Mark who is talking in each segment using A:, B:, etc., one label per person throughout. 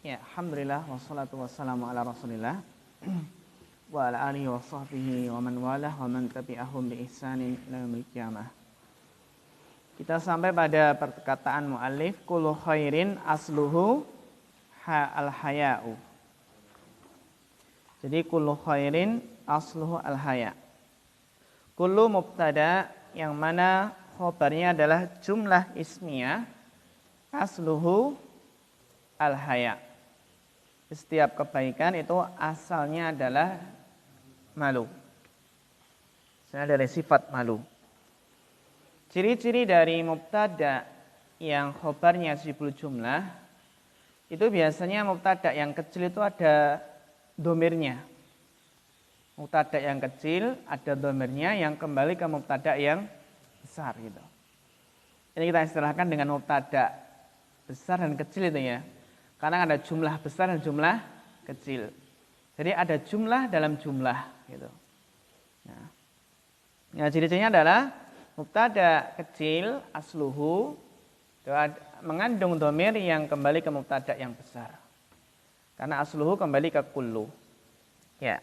A: Ya, alhamdulillah wassalatu wassalamu ala Rasulillah wa ala alihi wa sahbihi wa man walah wa man tabi'ahum bi ihsanin ila yaumil qiyamah. Kita sampai pada perkataan muallif kullu khairin asluhu al-haya'u. Jadi kullu khairin asluhu al-haya'. Kullu mubtada yang mana khabarnya adalah jumlah ismiyah, asluhu al-haya'. Setiap kebaikan itu asalnya adalah malu. Asalnya dari sifat malu. Ciri-ciri dari mubtada yang khobarnya sibul jumlah, itu biasanya mubtada yang kecil itu ada domirnya. Mubtada yang kecil ada domirnya yang kembali ke mubtada yang besar gitu. Ini kita istilahkan dengan mubtada besar dan kecil itu ya. Karena ada jumlah besar dan jumlah kecil. Jadi ada jumlah dalam jumlah gitu. Nah, ciri-cirinya adalah mubtada kecil asluhu mengandung dhamir yang kembali ke mubtada yang besar. Karena asluhu kembali ke kullu. Ya.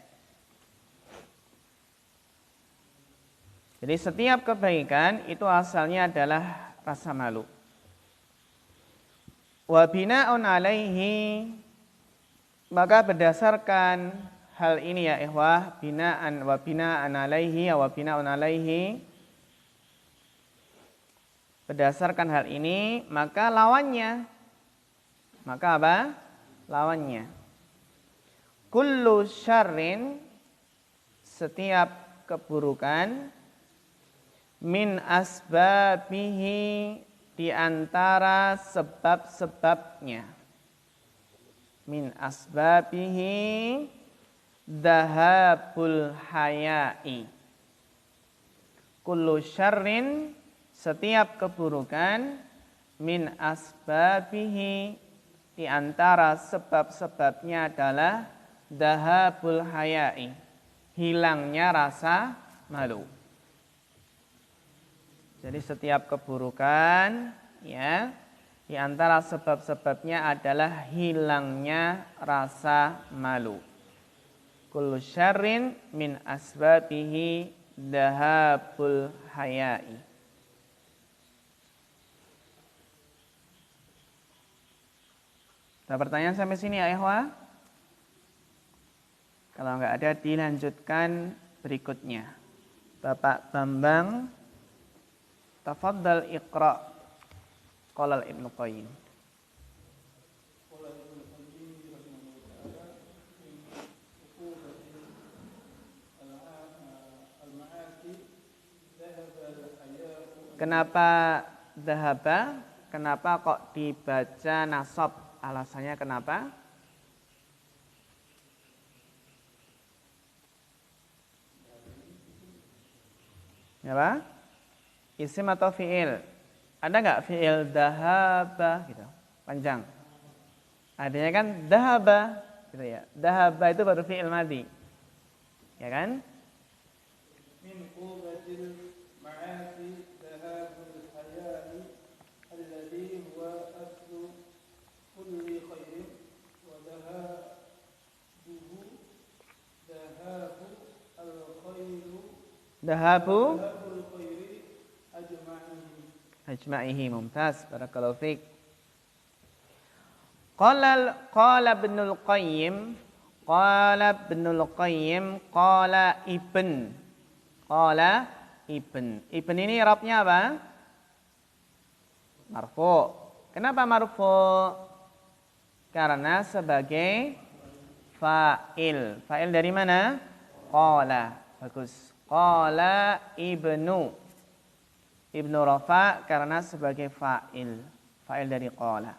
A: Jadi setiap kebaikan itu asalnya adalah rasa malu. Wa bina'un alaihi, maka berdasarkan hal ini ya ikhwah, bina'an wa bina'an alaihi wa bina'un alaihi, berdasarkan hal ini maka lawannya, maka apa? Lawannya kullu syarrin, setiap keburukan, min asbabihi, di antara sebab-sebabnya, min asbabihi dhahabul haya'i. Kullu syarrin, setiap keburukan, min asbabihi, di antara sebab-sebabnya adalah dhahabul haya'i, hilangnya rasa malu. Jadi setiap keburukan ya, di antara sebab-sebabnya adalah hilangnya rasa malu. Kullu syarrin min asbabihi dhahabul haya'i. Ada pertanyaan sampai sini ya ikhwah? Kalau enggak ada dilanjutkan berikutnya. Bapak Bambang, tafaddal iqra. Qala Ibnu Qayyim. Kenapa dhahaba? Kenapa kok dibaca nasab? Alasannya kenapa? Apa? Isim atau fi'il? Ada nggak fi'il dhahaba gitu, panjang? Adanya kan dhahaba gitu ya. Dhahaba itu baru fi'il madhi. Ya kan? Min qubatil ma'asi dhahabul haya'i alladhi huwa aslu kulli khairin wa dhahabuhu dhahabu al-khairu dhahabu ajma'ihi. Mumtaz, barakallahu fiik. Qala Ibnul Qayyim, qala Ibnul Qayyim, qala Ibn. Qala Ibn. Ibn ini i'rabnya apa? Marfu'. Kenapa marfu'? Karena sebagai fa'il. Fa'il dari mana? Qala. Bagus. Qala Ibnu. Ibnu Rafa karena sebagai fa'il. Fa'il dari qala.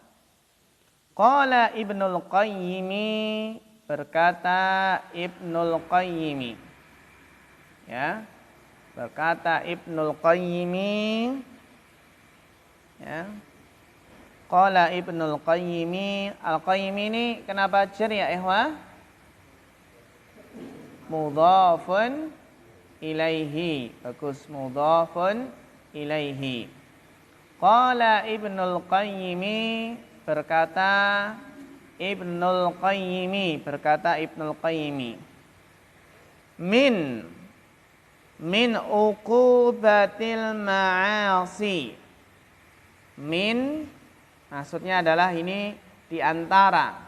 A: Qala Ibnul Qayyimi, berkata Ibnul Qayyimi. Ya. Berkata Ibnul Qayyimi. Ya. Qala Ibnul Qayyimi. Al-Qayyimi ini kenapa jar ya ikhwah? Mudhafun ilaihi. Bagus, mudhafun ilaihi. Qala Ibnul Qayyimi, berkata Ibnul Qayyimi, berkata Ibnul Qayyimi, min uqubatil ma'asi. Min maksudnya adalah ini di antara.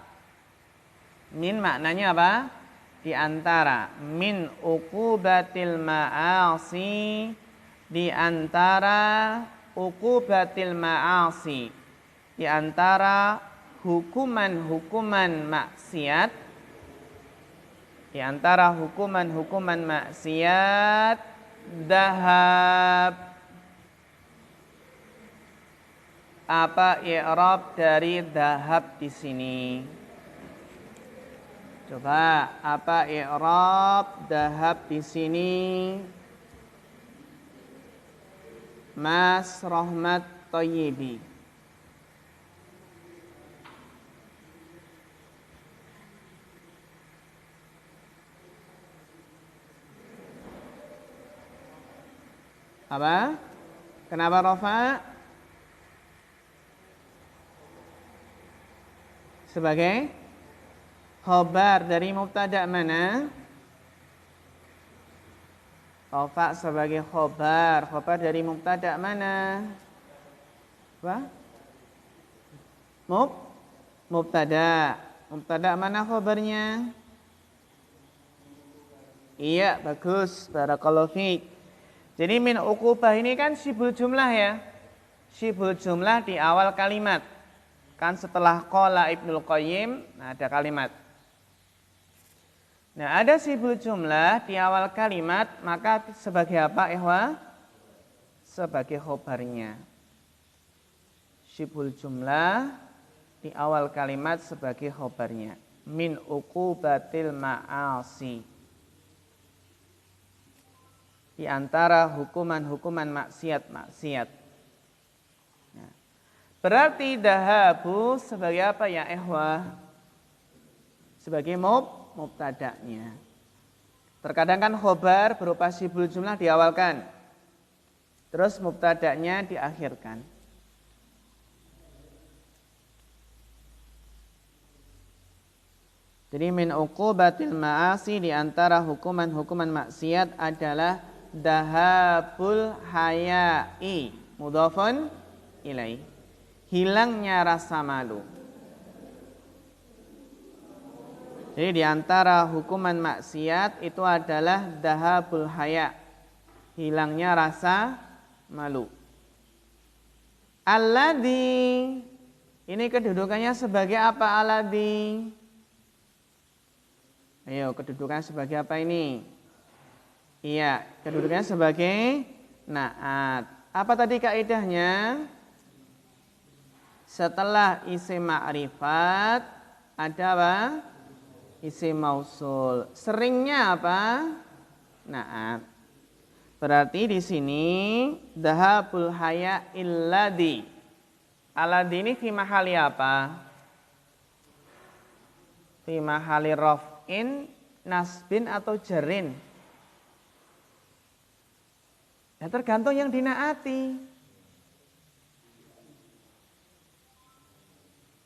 A: Min maknanya apa? Di antara. Min uqubatil ma'asi, di antara uqubatil ma'asi, di antara hukuman-hukuman maksiat, di antara hukuman-hukuman maksiat, dahab. Apa i'rab dari dahab di sini? Coba apa i'rab dahab di sini? Mas Rahmat Thayyibi. Apa? Kenapa Rafa? Sebagai khobar dari mubtada mana? Rafa sebagai khobar. Khobar dari mubtada mana? Apa? Mubtada. Mubtada mana khobarnya? Iya, bagus. Barakallahu fiik. Jadi min uqubah ini kan syibhul jumlah ya. Syibhul jumlah di awal kalimat. Kan setelah qala Ibnul Qayyim, nah ada kalimat. Nah, ada syibhul jumlah di awal kalimat, maka sebagai apa, ikhwah? Sebagai khobarnya. Syibhul jumlah di awal kalimat sebagai khobarnya. Min uqubatil ma'asi. Di antara hukuman-hukuman maksiat-maksiat. Berarti dahabu sebagai apa ya ikhwah? Sebagai mubtada'nya. Terkadang kan khobar berupa syibhul jumlah diawalkan. Terus mubtada'nya diakhirkan. Jadi min uqubatil ma'asi, di antara hukuman-hukuman maksiat adalah dahabul haya'i. Mudhafun ilaih. Hilangnya rasa malu. Jadi di antara hukuman maksiat itu adalah dahabul haya, hilangnya rasa malu. Alladzi, ini kedudukannya sebagai apa alladzi? Ayo, kedudukannya sebagai apa ini? Iya, kedudukannya sebagai naat. Apa tadi kaidahnya? Setelah isim ma'rifat ada apa? Isim mausul. Seringnya apa? Naat. Berarti di sini dahabul haya illadhi. Alladhi ini fi mahali apa? Fi mahali raf'in, nasbin atau jarin. Ya tergantung yang dinaati.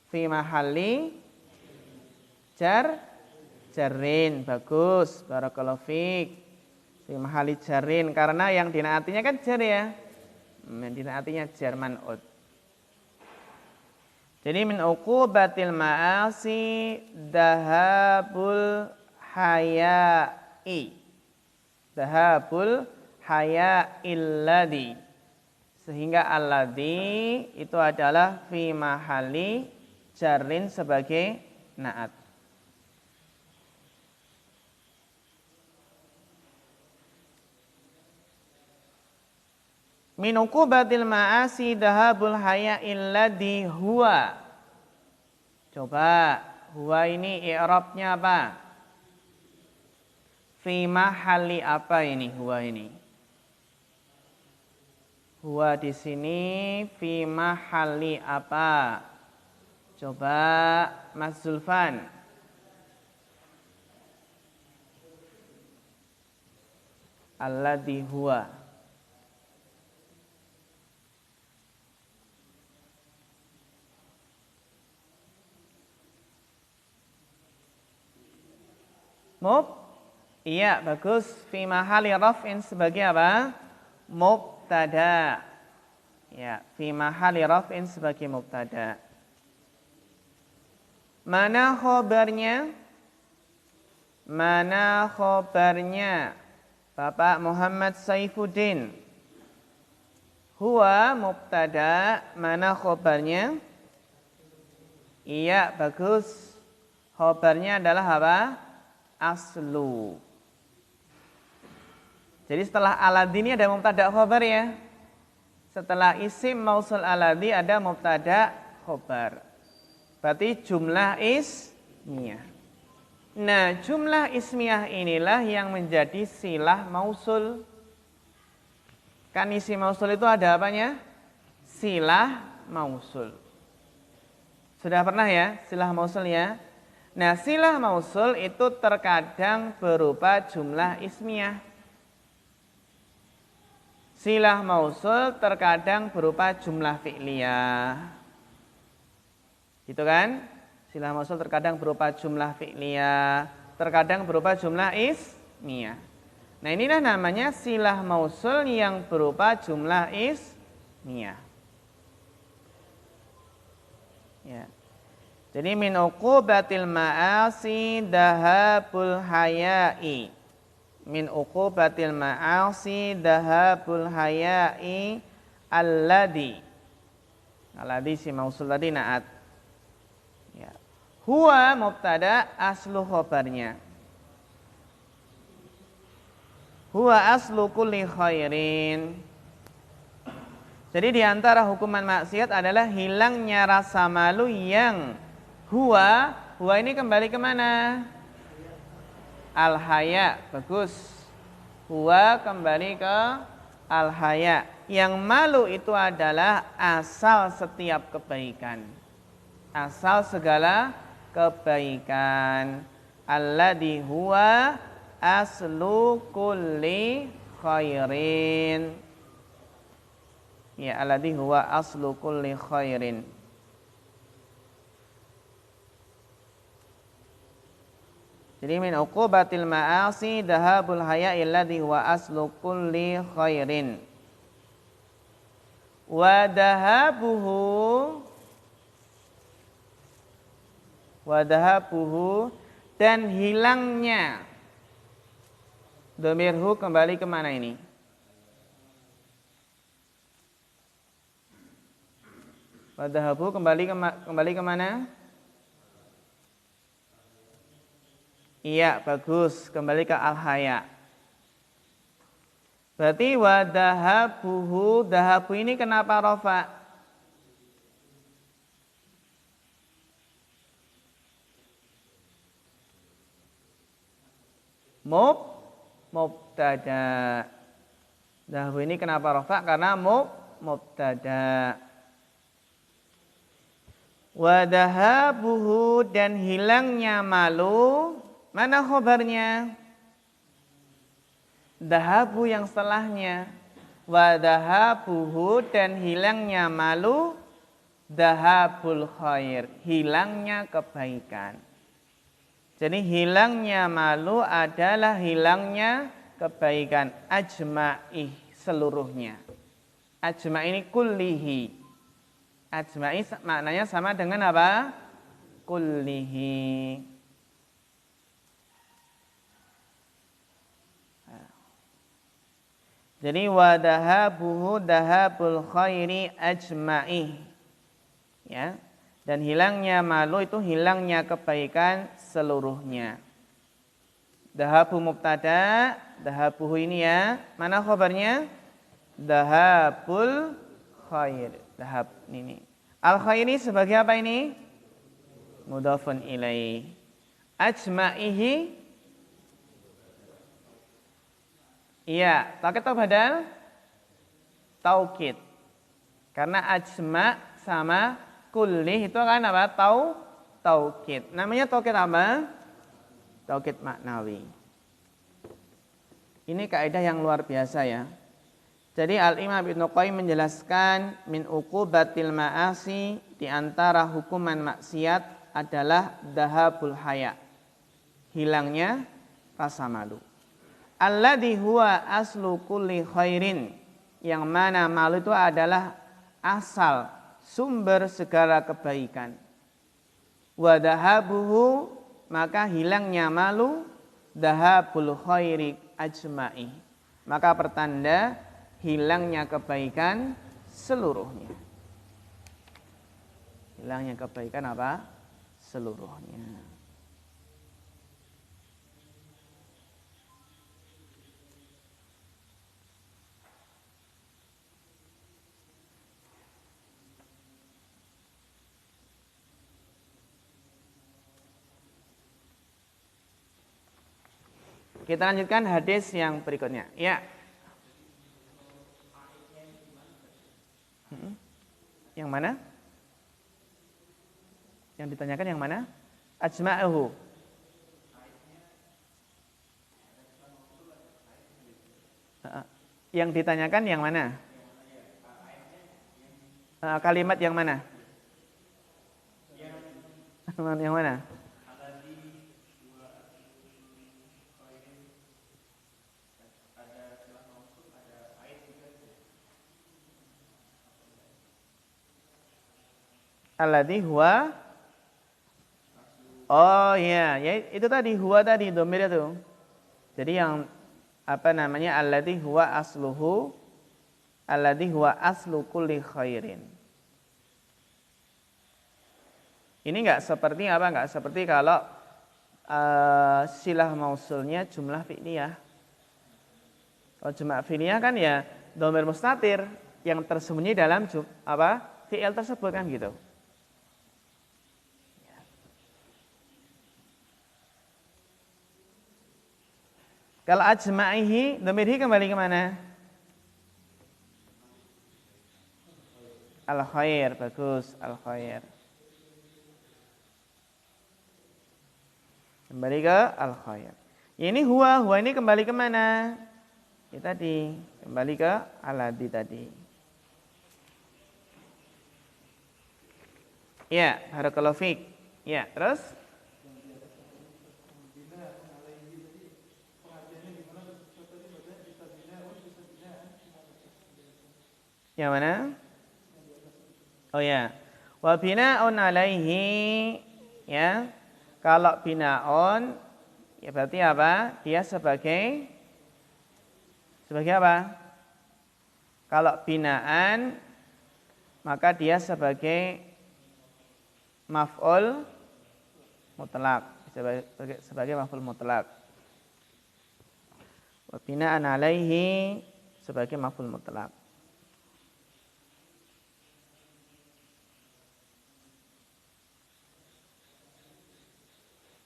A: Fi mahali jarin. Bagus, barakallahu fiik. Fi mahali jarin, karena yang dinaatinya kan jar ya. Yang dinaatinya jar man'ud. Jadi min uqubatil ma'asi dahabul haya'i. Dahabul haya'illadhi. Sehingga alladhi itu adalah fi mahali jarin sebagai naat. Min uqubatil ma'asi dahabul haya'il ladhi huwa. Coba, huwa ini i'rabnya apa? Fi mahali apa ini huwa ini? Huwa di sini fi mahali apa? Coba Mas Zulfan. Alladhi huwa. Iya, bagus. Fi mahali raf'in sebagai apa? Mubtada. Ya, fi mahali raf'in sebagai mubtada. Mana khobarnya? Mana khobarnya? Bapak Muhammad Saifuddin. Huwa mubtada, mana khobarnya? Iya, bagus. Khobarnya adalah apa? Aslu. Jadi setelah aladhi ini ada mubtada khobar ya. Setelah isim mausul aladhi ada mubtada khobar. Berarti jumlah ismiyah. Nah, jumlah ismiyah inilah yang menjadi silah mausul. Kan isim mausul itu ada apanya? Silah mausul. Sudah pernah ya silah mausul ya? Nah, silah mausul itu terkadang berupa jumlah ismiyah. Silah mausul terkadang berupa jumlah fi'liyah. Gitu kan? Silah mausul terkadang berupa jumlah fi'liyah, terkadang berupa jumlah ismiyah. Nah, inilah namanya silah mausul yang berupa jumlah ismiyah. Ya. Jadi min uqubatil ma'asi dahabul haya'i. Min uqubatil ma'asi dahabul haya'i alladhi. Alladhi si mausul tadi na'at. Ya. Huwa mubtada, aslu khobarnya. Huwa aslu kulli khairin. Jadi di antara hukuman maksiat adalah hilangnya rasa malu yang huwa ini kembali kemana? Al-haya, bagus. Huwa kembali ke al-haya. Yang malu itu adalah asal setiap kebaikan. Asal segala kebaikan. Alladhi huwa aslu kulli khairin. Ya, alladhi huwa aslu kulli khairin. Jadi min uqubatil ma'asi dahabul haya'i alladhi huwa aslu kulli khairin. Wa dahabuhu dan hilangnya. Dhamirhu kembali kemana ini? Wadhahabu kembali kemana? Iya, bagus. Kembali ke al-haya. Berarti wadahabuhu, dahabu ini kenapa rofa? Mubtada. Dahabu ini kenapa rofa? Karena mubtada. Wadahabuhu dan hilangnya malu, mana khobarnya? Dahabu yang setelahnya. Wadahabuhu dan hilangnya malu, dahabul khair, hilangnya kebaikan. Jadi hilangnya malu adalah hilangnya kebaikan. Ajma'i, seluruhnya. Ajma'i ini kullihi. Ajma'i maknanya sama dengan apa? Kullihi. Jadi wadahabuhu dahabul khairi ajma'i. Ya. Dan hilangnya malu itu hilangnya kebaikan seluruhnya. Dahabu mubtada, dahabuhu ini ya. Mana khabarnya? Dahabul khair. Dahab ini. Al-khairi sebagai apa ini? Mudhafun ilaih. Ajma'ihi. Iya, taukid atau badal? Taukid. Karena ajma' sama kulli itu kan apa? Taukid. Namanya taukid apa? Taukid maknawi. Ini kaidah yang luar biasa ya. Jadi Al-Imam Ibnu Qayyim menjelaskan min uqubatil ma'asi, di antara hukuman maksiat adalah dahabul haya. Hilangnya rasa malu. Alladzi huwa aslu kulli khairin, yang mana malu itu adalah asal sumber segala kebaikan. Wa dahabuhu, maka hilangnya malu, dahabul khairi ajma'i, maka pertanda hilangnya kebaikan seluruhnya. Hilangnya kebaikan apa? Seluruhnya. Kita lanjutkan hadis yang berikutnya. Ya. Yang mana? Yang ditanyakan yang mana? Ajma'uhu. Yang ditanyakan yang mana? Kalimat yang mana? Yang mana? Alladzi huwa. Oh ya, itu tadi huwa tadi dhamir itu. Jadi yang apa namanya, alladzi huwa asluhu, alladzi huwa aslu kulli khairin. Ini enggak seperti apa? Enggak seperti kalau silah mausulnya jumlah fi'liyah. Kalau jumlah fi'liyah kan ya dhamir mustatir yang tersembunyi dalam fi'il tersebut kan gitu. Kalau ajma'ihi, dhamirhi kembali ke mana? Al-khair, bagus, al-khair. Kembali ke al-khair. Ini huwa ini kembali ke mana? Ini tadi, kembali ke alladzi tadi. Ya, barakallahu fiik. Ya, terus? Yang mana? Oh ya. Wa bina'un alaihi, ya. Kalau bina'un ya berarti apa? Dia sebagai apa? Kalau binaan maka dia sebagai maf'ul mutlak, sebagai maf'ul mutlak. Wa bina'an alaihi sebagai maf'ul mutlak.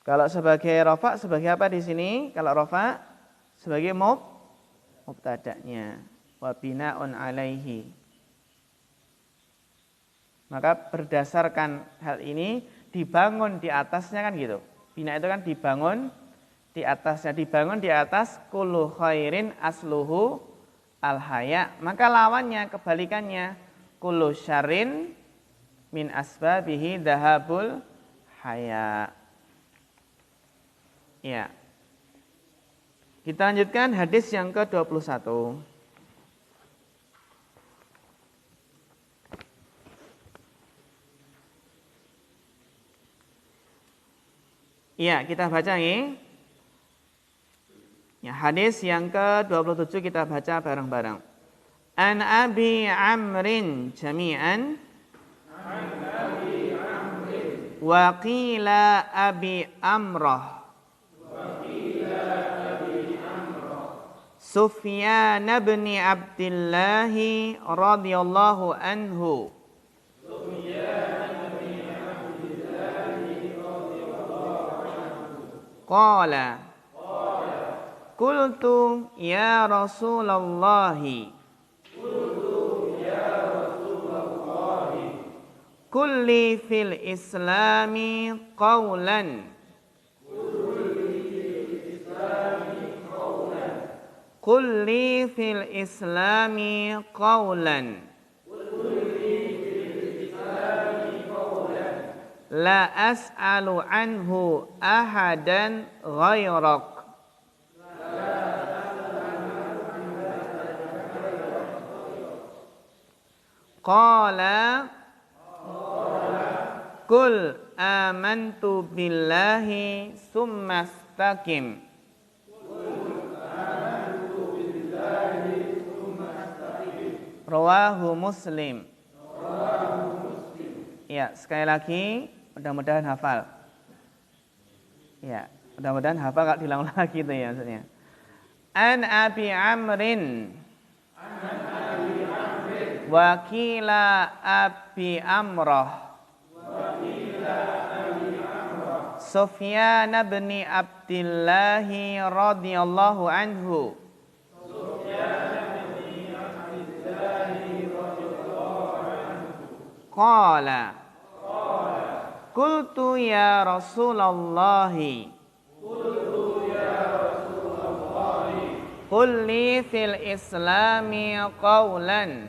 A: Kalau sebagai rafa, sebagai apa di sini? Kalau rafa sebagai mubtada'nya. Wa bina'un alaihi. Maka berdasarkan hal ini dibangun di atasnya kan gitu. Bina itu kan dibangun di atasnya, dibangun di atas kullu khairin asluhu al-haya. Maka lawannya, kebalikannya, kullu syarrin min asbabihi dahabul haya. Ya. Kita lanjutkan hadis yang ke-21. Ya, kita baca ini. Ya, hadis yang ke-27 kita baca bareng-bareng. An Abi Amrin jami'an. An Abi Amrin. Wa qila Abi Amrah. Sufyan bin Abdullah radhiyallahu anhu. Qala qultu ya Rasulullah kulli fil islami qawlan kulli fil islami qawlan la as'alu anhu ahadan ghairak. Qala Qul amantu billahi summa istaqim. Rawahu Muslim. Ya, sekali lagi mudah-mudahan hafal. Ya, mudah-mudahan hafal, kalau diulang lagi itu ya maksudnya. An Abi Amrin Wakila Abi Amrah Sufyan bin Abdillah radhiyallahu anhu qala qultu ya Rasulullah qul li fil islami qawlan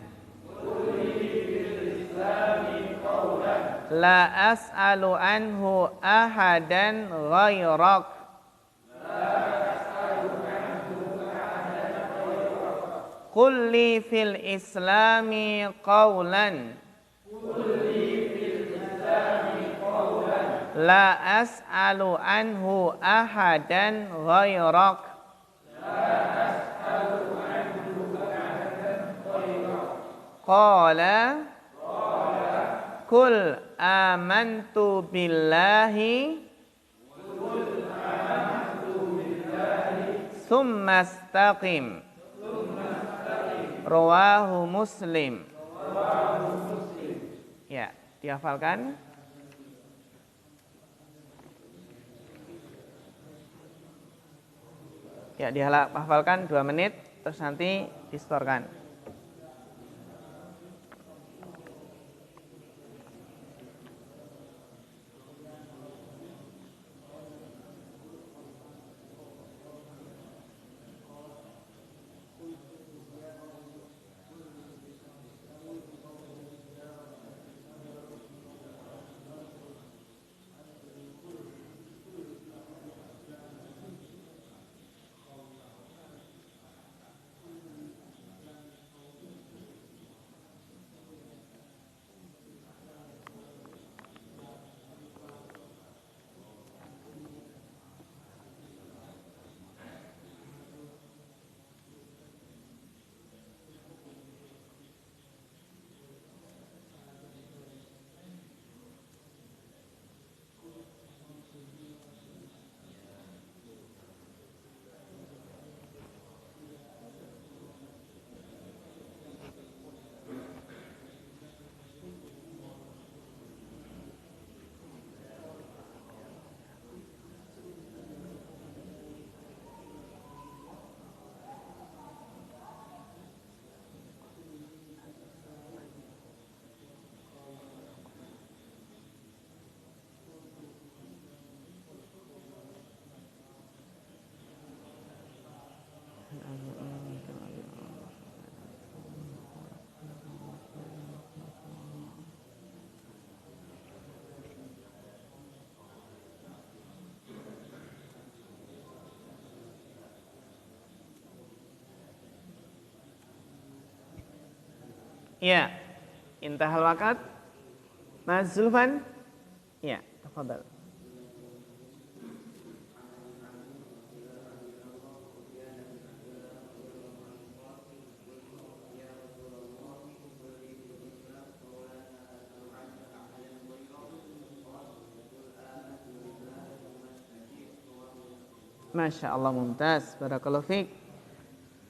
A: la as'alu anhu ahadan ghairak qul li fil islami qawlan la as'alu anhu ahadan ghairak qala kul amantu billahi summa istaqim. Rawahu Muslim. Ya, dihafalkan. Ya, dihafalkan 2 menit, terus nanti distorkan. Ya, intahal waqt. Mas Zulfan? Ya, tafadhal. Masya Allah, mumtaz. Barakallahu fiik.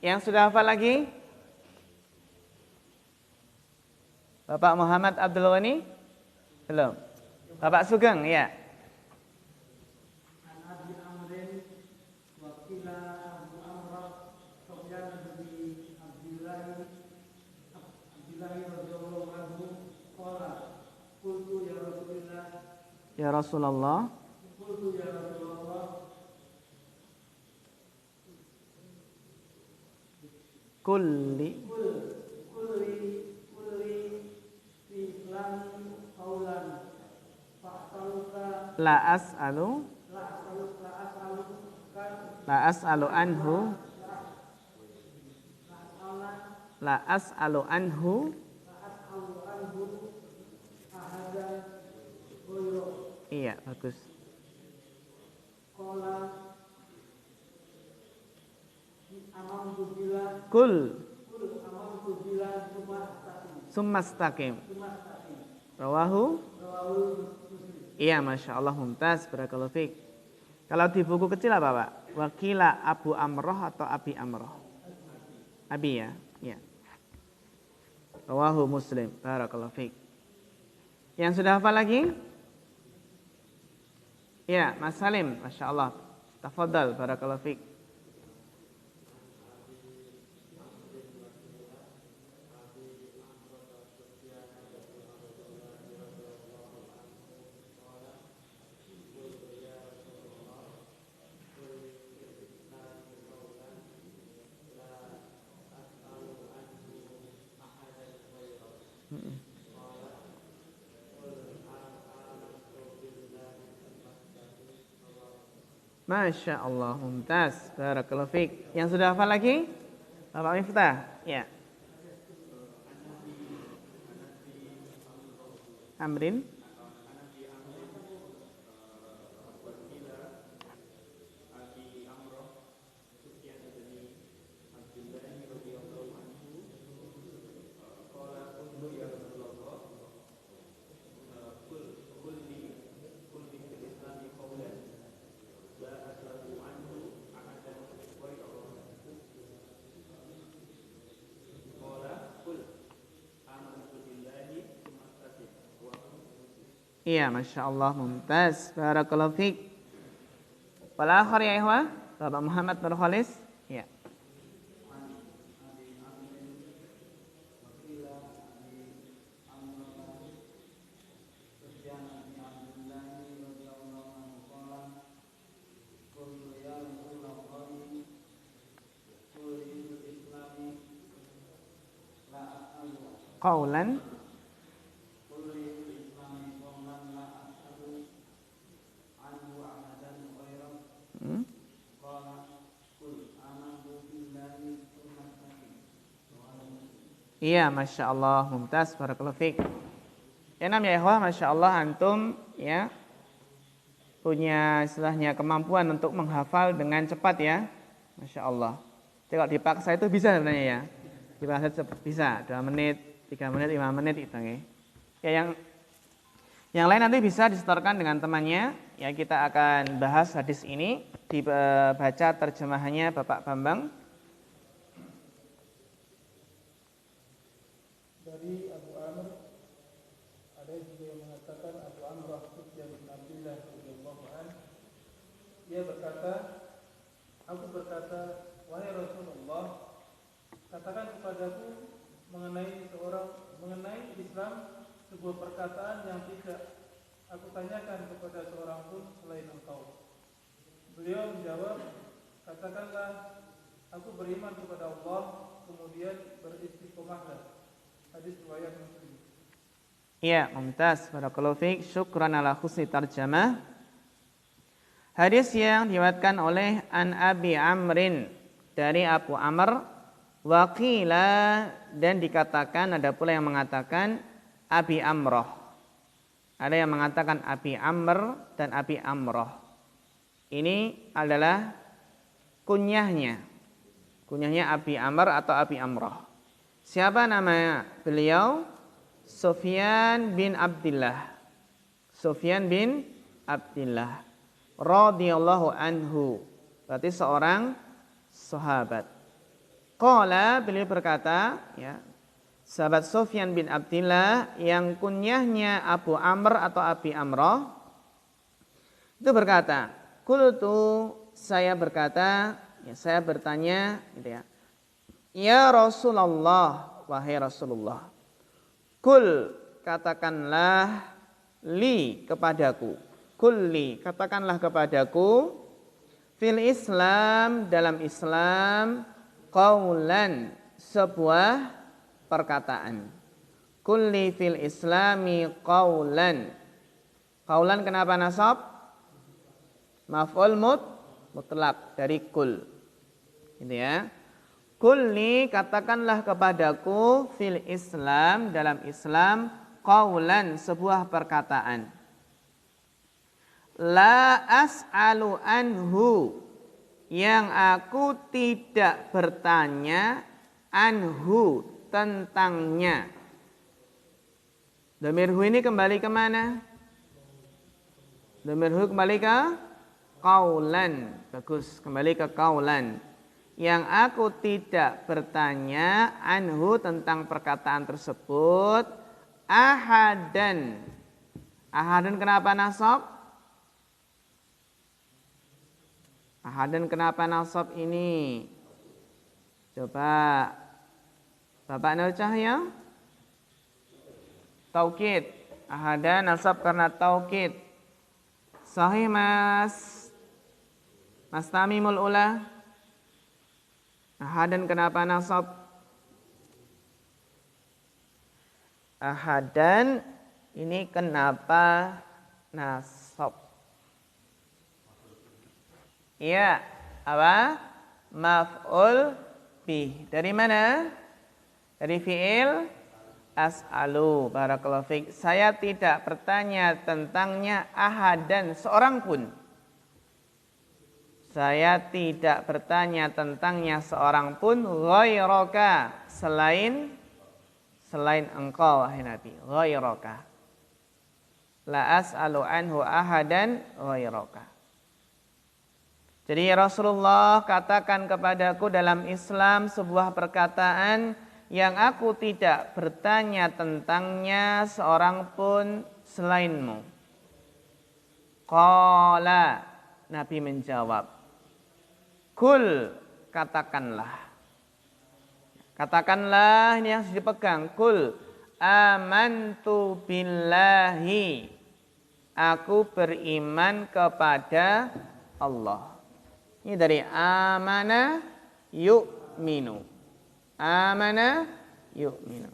A: Yang sudah hafal lagi? Bapak Muhammad Abdul Ghani? Belum. Bapak Sugeng, ya. Ya Rasulullah. Kulli la as'alu anhu Iya, bagus. Kul sumastaqim. Rawahu. Iya, Masya Allah, mumtaz, barakallahu fiik. Kalau di buku kecil apa Pak? Wakila Abu Amroh atau Abi Amroh? Abi ya, ya. Rawahu Muslim, barakallahu fiik. Yang sudah hafal lagi? Ya, Mas Salim, Masya Allah. Tafadhal, barakallahu fiik. Masya Allah, mumtaz, barakallahu fiik. Yang sudah hafal lagi? Bapak Miftah, ya. Amrin. Iya, Masya Allah, mumtaz, barakallahu fiik. Wal akhir ya ikhwah, Bapak Muhammad Nur Khalis. Ya. Qaulan. Iya, Masya Allah, mumtaz, barakallahu fiik. Enam ya ikhwah, Masya Allah, antum ya punya istilahnya kemampuan untuk menghafal dengan cepat ya. Masya Allah. Jadi kalau dipaksa itu bisa sebenarnya ya. Dipaksa cepat bisa, 2 menit, 3 menit, 5 menit itu ya. Yang lain nanti bisa disetorkan dengan temannya. Ya, kita akan bahas hadis ini, dibaca terjemahannya Bapak Bambang.
B: Dari Abu Amr, ada juga yang mengatakan Abu Amr Sufyan bin Abdullah radhiyallahu anhu. Dia berkata, aku berkata, wahai Rasulullah, katakan kepadaku mengenai Islam sebuah perkataan yang tidak aku tanyakan kepada seorang pun selain engkau. Beliau menjawab, katakanlah aku beriman kepada Allah, kemudian beristiqomahlah. Hadis riwayat Muslim.
A: Iya, mumtaz, barakallahu fiik. Syukran ala husni tarjamah. Hadis yang diriwayatkan oleh An Abi Amrin, dari Abu Amr, waqila, dan dikatakan, ada pula yang mengatakan Abi Amroh. Ada yang mengatakan Abi Amr dan Abi Amroh. Ini adalah kunyahnya. Kunyahnya Abi Amr atau Abi Amroh. Siapa nama beliau? Sufyan bin Abdullah. Sufyan bin Abdullah radhiyallahu anhu. Berarti seorang sahabat. Qala, beliau berkata, ya, sahabat Sufyan bin Abdullah yang kunyahnya Abu Amr atau Abi Amroh itu berkata, qultu, saya berkata, ya, saya bertanya, gitu ya. Ya Rasulullah, wahai Rasulullah, kul, katakanlah, li, kepadaku, kulli, katakanlah kepadaku, fil Islam, dalam Islam, qaulan, sebuah perkataan. Kulli fil Islami qaulan. Qaulan kenapa nasab? Maf'ul mutlak dari kul. Gitu ya. kulli katakanlah kepadaku fil Islam dalam Islam qaulan sebuah perkataan. La as'alu anhu yang aku tidak bertanya anhu tentangnya. Dhamir hu ini kembali ke mana? Dhamir hu kembali ke qaulan. Bagus, kembali ke qaulan. Yang aku tidak bertanya anhu tentang perkataan tersebut ahadan. Ahadan kenapa nasab? Ahadan kenapa nasab ini? Coba Bapak Nur Cahya. Taukid. Ahadan nasab karena taukid. Sahih Mas Tamimul Ula. Ahadan kenapa nasab? Ahadan ini kenapa nasab? Iya, apa? Maf'ul bih. Dari mana? Dari fi'il as'alu. Barakallahu fiik. Saya tidak bertanya tentangnya ahadan seorang pun. Saya tidak bertanya tentangnya seorang pun ghairaka selain engkau wahai Nabi. Ghairaka. La as'alu anhu ahadan ghairaka. Jadi Rasulullah katakan kepadaku dalam Islam sebuah perkataan yang aku tidak bertanya tentangnya seorang pun selainmu. Qala, Nabi menjawab, kul, katakanlah. Katakanlah, ini yang harus dipegang. Kul, amantu billahi. Aku beriman kepada Allah. Ini dari amana yu'minu. Amana yu'minu.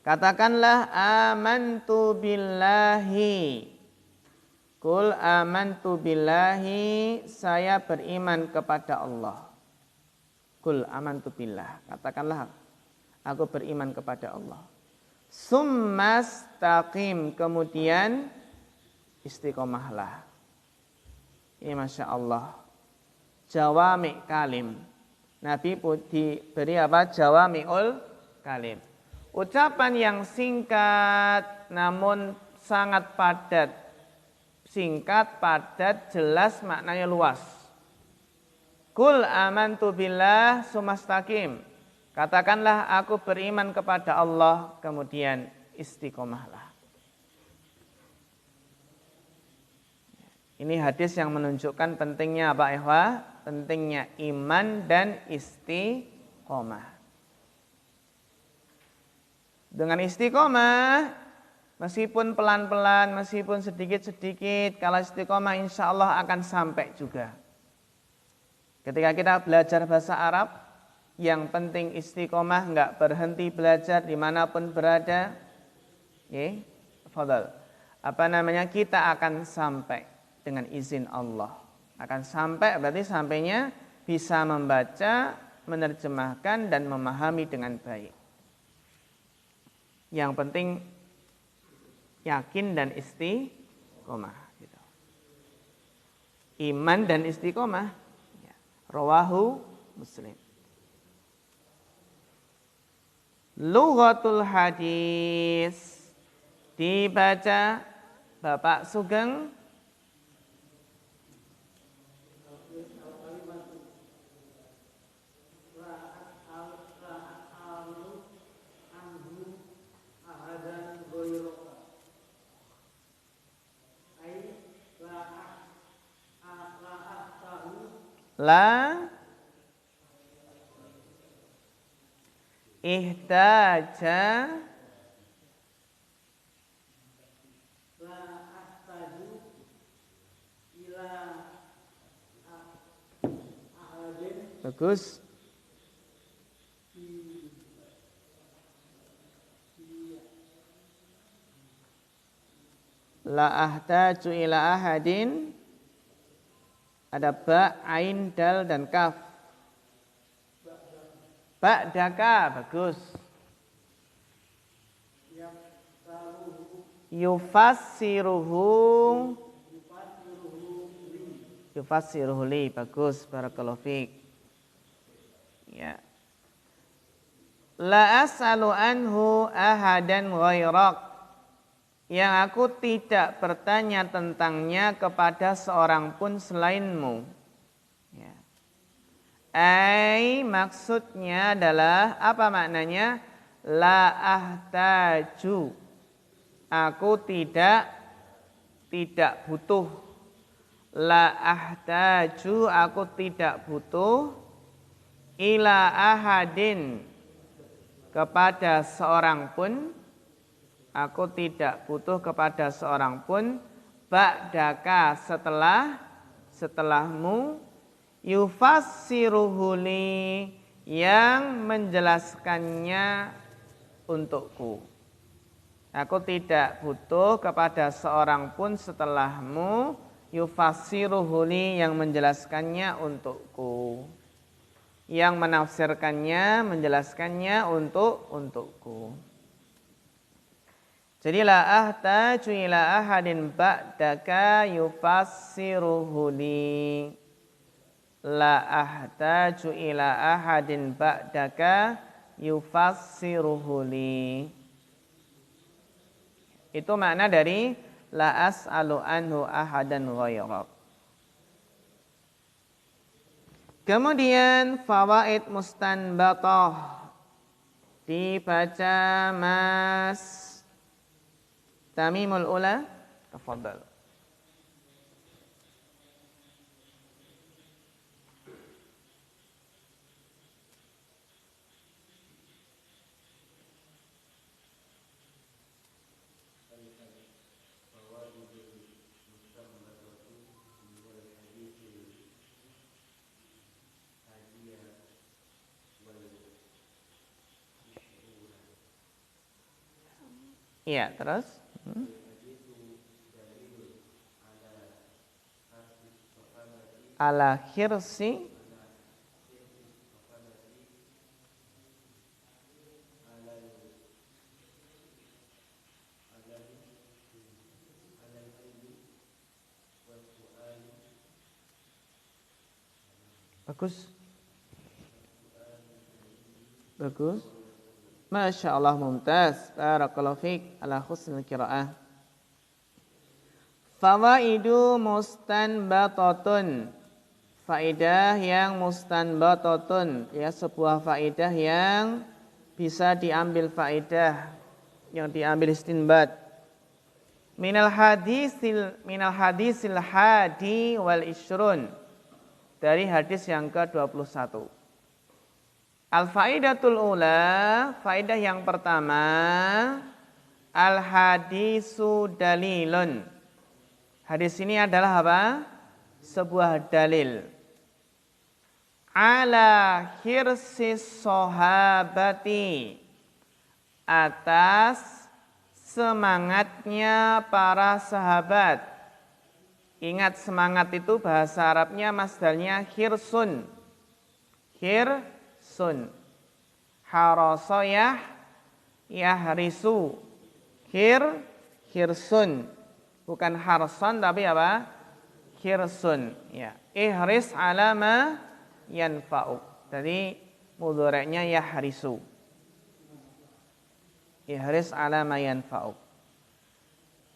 A: Katakanlah amantu billahi. Kul amantu billahi, saya beriman kepada Allah. Kul amantu billah, katakanlah aku beriman kepada Allah. Summastaqim, kemudian istiqomahlah. Ini Masya Allah, jawami kalim. Nabi diberi apa? Jawami'ul kalim. Ucapan yang singkat namun sangat padat. Singkat, padat, jelas, maknanya luas. Kul amantu billah sumastaqim. Katakanlah aku beriman kepada Allah, kemudian istiqomahlah. Ini hadis yang menunjukkan pentingnya apa ikhwah? Pentingnya iman dan istiqomah. Dengan istiqomah, meskipun pelan-pelan, meskipun sedikit-sedikit, kalau istiqomah insya Allah akan sampai juga. Ketika kita belajar bahasa Arab, yang penting istiqomah, enggak berhenti belajar dimanapun berada. Fadal. Kita akan sampai dengan izin Allah. Akan sampai, berarti sampainya bisa membaca, menerjemahkan, dan memahami dengan baik. Yang penting yakin dan istiqomah. Gitu. Iman dan istiqomah. Rawahu Muslim. Lughatul hadis dibaca Bapak Sugeng. La ihtaja la ahtaju ila ahadin. Bagus. La ahtaju ila ahadin. Ada ba, ain, dal, dan kaf. Ba'daka, bagus. Yufassiruhu. Yufassiruhu li, bagus, barakallahu fiik. Ya. La as'alu anhu ahadan ghairak. Yang aku tidak bertanya tentangnya kepada seorang pun selainmu. Ya. Maksudnya adalah, apa maknanya? La ahtaju. Aku tidak butuh. La ahtaju, aku tidak butuh. Ila ahadin, kepada seorang pun. Aku tidak butuh kepada seorang pun. Ba'daka, setelahmu. Yufassiruhu li, yang menjelaskannya untukku. Aku tidak butuh kepada seorang pun setelahmu. Yufassiruhu li, yang menjelaskannya untukku. Yang menafsirkannya, menjelaskannya untukku. Jadi la ahtaju ila ahadin ba'daka yufassiruhu li. La ahtaju ila ahadin ba'daka yufassiruhu li. Itu makna dari la as'alu anhu ahadan ghairak. Kemudian fawaid mustanbatah dibaca Mas Tamimul Ula, tafadhal. Iya, terus? Ala khirsi bagus. Bagus. Masya Allah, mumtaz. Barakallahu fiik ala husnil qiraah. Fawaidu mustanbatatun. Faidah yang mustanbatatun, ya, sebuah faidah yang bisa diambil faidah, yang diambil istinbat. Minal hadisil hadi wal ishrun, dari hadis yang ke-21. Al-faidatul ula, faidah yang pertama, al-hadisu dalilun. Hadis ini adalah apa? Sebuah dalil. Ala hirsis sahabati, atas semangatnya para sahabat. Ingat, semangat itu bahasa Arabnya masdarnya hirsun. Hirsun. Harasoyah yahrisu. Hirsun. Bukan harson tapi apa? Hirsun. Ya. Ihris alama yanfa'u. Jadi mudhari'nya yahrisu. Ihris alama yanfa'u.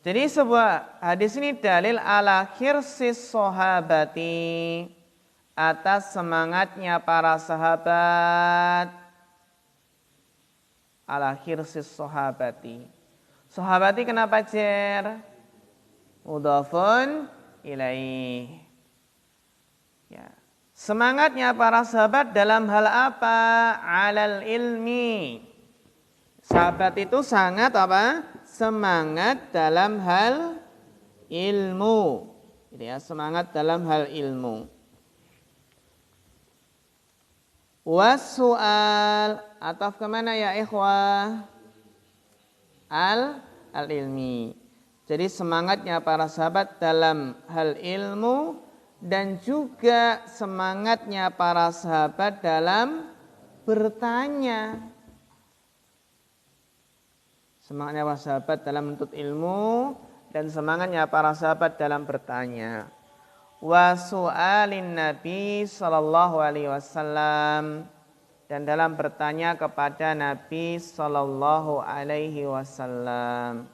A: Jadi sebuah hadis ini dalil ala khirsis sahabati, atas semangatnya para sahabat. Ala khirsis sahabati. Sahabati kenapa jer? Mudhafun ilaih. Ya. Semangatnya para sahabat dalam hal apa? Alal ilmi. Sahabat itu sangat apa? Semangat dalam hal ilmu. Gitu ya, semangat dalam hal ilmu. Wasu'al, ataf kemana ya ikhwah? Al-ilmi. Jadi semangatnya para sahabat dalam hal ilmu, dan juga semangatnya para sahabat dalam bertanya. Semangatnya para sahabat dalam menuntut ilmu dan semangatnya para sahabat dalam bertanya. Wa su'alin Nabi sallallahu alaihi wasallam, dan dalam bertanya kepada Nabi sallallahu alaihi wasallam.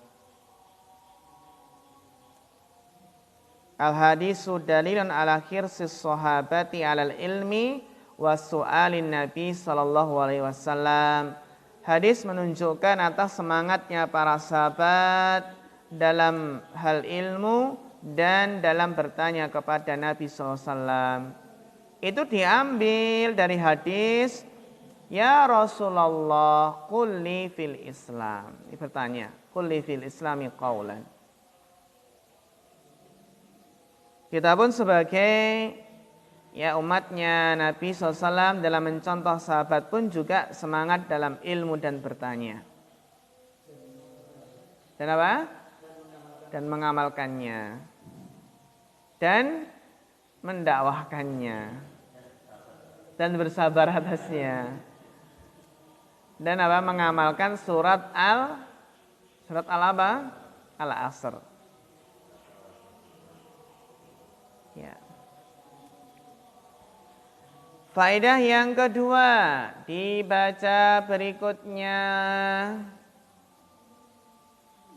A: Al-hadisu dalilun ala khirsis sahabati alal ilmi wa su'alin Nabi sallallahu alaihi wasallam. Hadis menunjukkan atas semangatnya para sahabat dalam hal ilmu dan dalam bertanya kepada Nabi SAW. Itu diambil dari hadis, ya Rasulullah, qulli fil Islam. Ini bertanya, qulli fil Islami qawlan. Kita pun sebagai umatnya Nabi SAW dalam mencontoh sahabat pun juga semangat dalam ilmu dan bertanya. Dan apa? Dan mengamalkannya. Dan mendakwahkannya. Dan bersabar atasnya. Dan apa? Mengamalkan surat apa? Al-Asr. Ya. Faedah yang kedua dibaca berikutnya.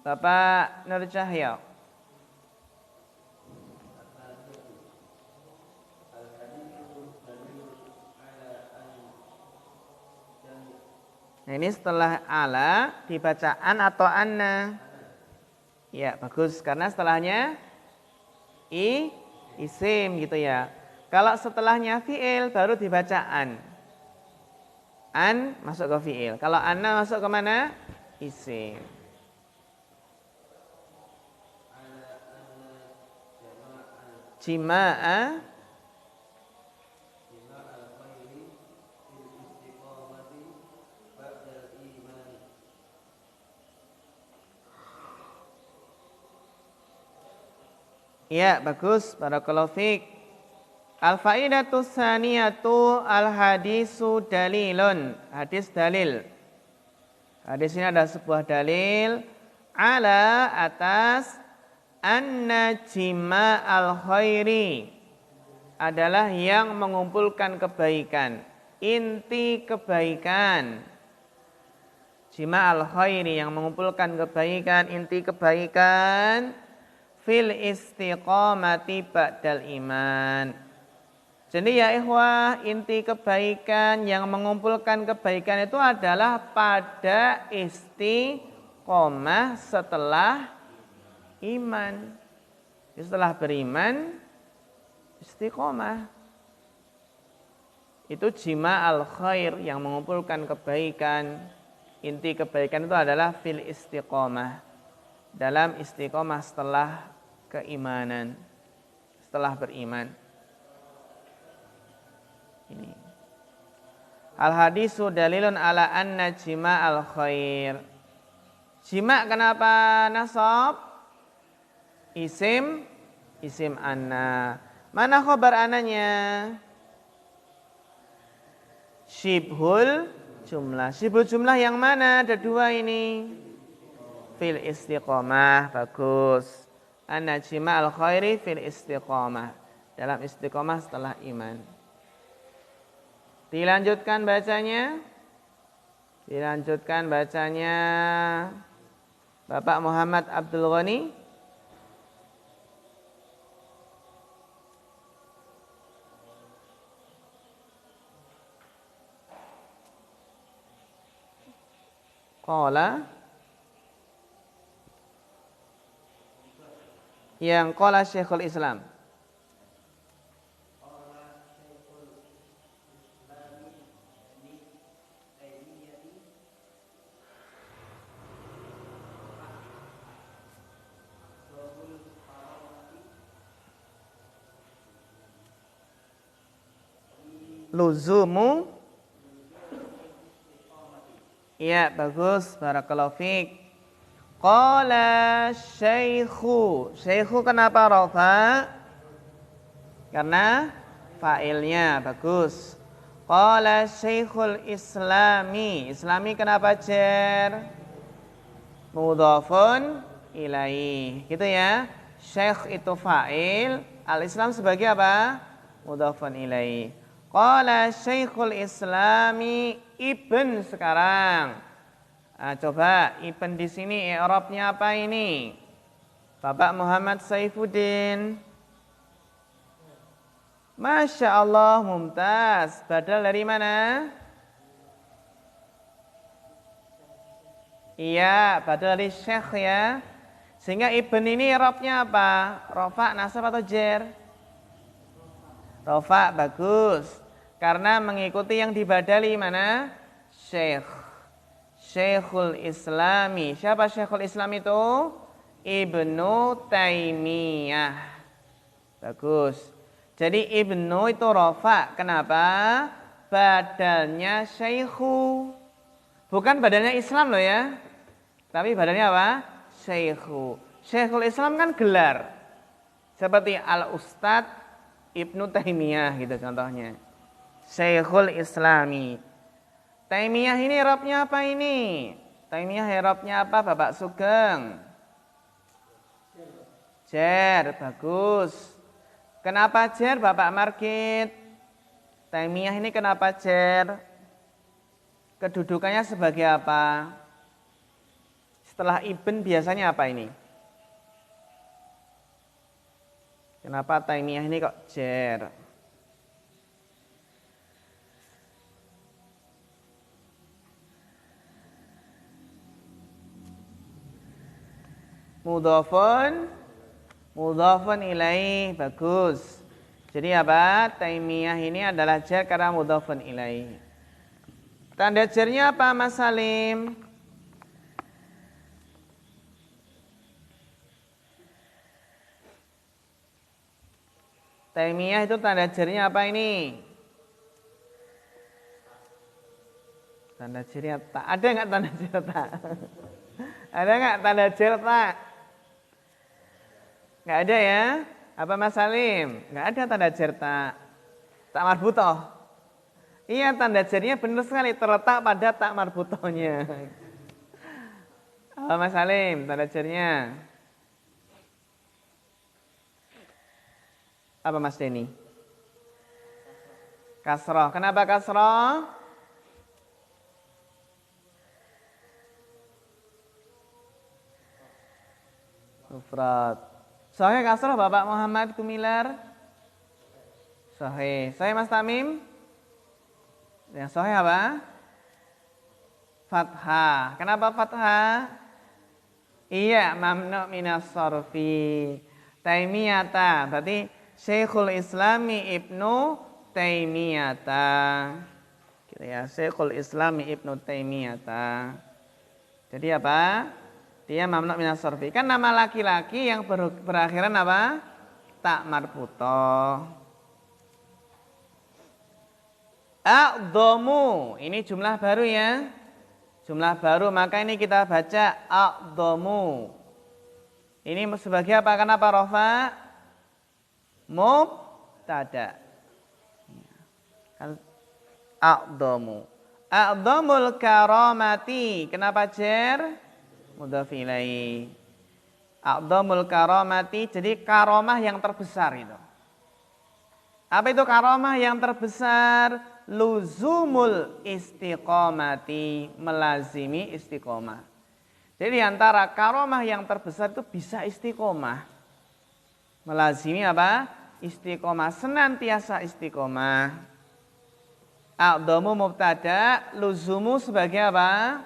A: Bapak Nur Cahyo. Nah, ini setelah ala dibaca an atau anna. Ya, bagus karena setelahnya isim gitu ya. Kalau setelahnya fi'il baru dibaca an. An masuk ke fi'il. Kalau anna masuk ke mana? Isim. Jima'a ya, bagus. Barakallahu fiik. Al-faidatu tsaniyatu al-hadisu dalilun. Hadis dalil. Hadis ini ada sebuah dalil ala atas anna jima al-khairi adalah yang mengumpulkan kebaikan, inti kebaikan. Jima al-khairi yang mengumpulkan kebaikan, inti kebaikan fil istiqamati ba'dal iman. Jadi ya ikhwah, inti kebaikan yang mengumpulkan kebaikan itu adalah pada istiqomah setelah iman. Setelah beriman, istiqomah. Itu jima al-khair yang mengumpulkan kebaikan. Inti kebaikan itu adalah fil istiqomah. Dalam istiqomah setelah keimanan. Setelah beriman. Ini. Al-hadisu dalilun ala anna jima al-khair. Jima kenapa nasab? Isim anna. Mana khobar ananya? Syibhul jumlah. Syibhul jumlah yang mana? Ada dua ini. Fil istiqomah. Bagus. Anna jima al-khairi fil istiqomah. Dalam istiqomah setelah iman. Dilanjutkan bacanya. Dilanjutkan bacanya. Bapak Muhammad Abdul Ghani. Qala. Yang qala Syekhul Islam. Luzumu. Ya, bagus. Barakallahu fiik. Qala syaikhu. Syaikhu kenapa rafa? Karena fa'ilnya. Bagus. Qala Syekhul Islami. Islami kenapa jar? Mudhafun ilaih. Gitu ya. Syekh itu fa'il, al-Islam sebagai apa? Mudhafun ilaih. Qala Syekhul Islami Ibn sekarang. Nah, coba Ibn di sini i'rabnya apa ini? Bapak Muhammad Saifuddin. Masya Allah, mumtaz. Badal dari mana? Iya, badal dari syekh ya. Sehingga Ibn ini i'rabnya apa? Rafa, nasab atau jar? Rafa, bagus. Karena mengikuti yang dibadali mana? Syekh. Syekhul Islami. Siapa Syekhul Islam itu? Ibnu Taimiyah. Bagus. Jadi Ibnu itu rafa. Kenapa? Badalnya Syekhu. Bukan badalnya Islam loh ya. Tapi badalnya apa? Syekhu. Syekhul Islam kan gelar. Seperti Al-Ustadz Ibnu Taimiyah gitu contohnya. Syekhul Islami. Taimiyah ini i'rabnya apa ini? Taimiyah i'rabnya apa Bapak Sugeng? Jar, bagus. Kenapa jar Bapak Markit? Taimiyah ini kenapa jar? Kedudukannya sebagai apa? Setelah Ibn biasanya apa ini? Kenapa Taimiyah ini kok jar? Mudhafun ilaih, bagus. Jadi apa? Taimiyah ini adalah jar karena mudhafun ilaih. Tanda jarnya apa Mas Salim? Taimiyah itu tanda jarnya apa ini? Tanda jarnya tak. Ada nggak tanda jar tak? Ada nggak tanda jar tak? Nggak ada ya? Apa Mas Salim? Nggak ada tanda jar tak. Tak marbutoh. Iya, tanda jarnya benar sekali terletak pada tak marbutohnya. Apa Mas Salim? Tanda jarnya? Apa Mas Denny? Kasroh. Kenapa kasroh? Mufrad. Sahih kasroh Bapak Muhammad Kumilar? Sahih. Sahih Mas Tamim? Yang sahih apa? Fathah. Kenapa fathah? Iya, mamnu minas sarfi. Taimiyata. Berarti Syekhul Islami Ibnu Taimiyata. Gitu ya, Syekhul Islami Ibnu Taimiyata. Jadi apa? Dia mamnu minas sarfi. Kan nama laki-laki yang berakhiran apa? Tak marbutoh. A'dhamu. Ini jumlah baru ya. Jumlah baru, maka ini kita baca a'dhamu. Ini sebagai apa? Kenapa rafa? Mubtada. A'dhamu. A'dhamul karamati. Kenapa jar? Mudhaf ilaih. A'dhamul karamati, jadi karamah yang terbesar itu. Apa itu karamah yang terbesar? Luzumul istiqomati, melazimi istiqomah. Jadi antara karamah yang terbesar itu bisa istiqomah. Melazimi apa? Istiqomah, senantiasa istiqomah. A'dhamu mubtada, luzumu sebagai apa?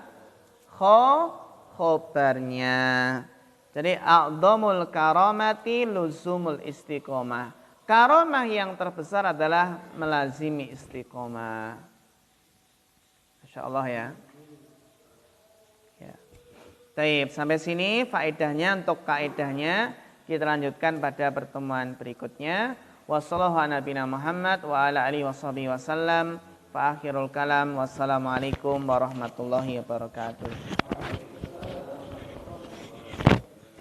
A: Khobarnya. Jadi a'dhamul karamati luzumul istiqomah. Karamah yang terbesar adalah melazimi istiqomah. Masya Allah ya. Baik, sampai sini faedahnya. Untuk kaedahnya kita lanjutkan pada pertemuan berikutnya. Wassalamualaikum warahmatullahi wabarakatuh. Fa akhirul kalam. Wassalamualaikum warahmatullahi wabarakatuh.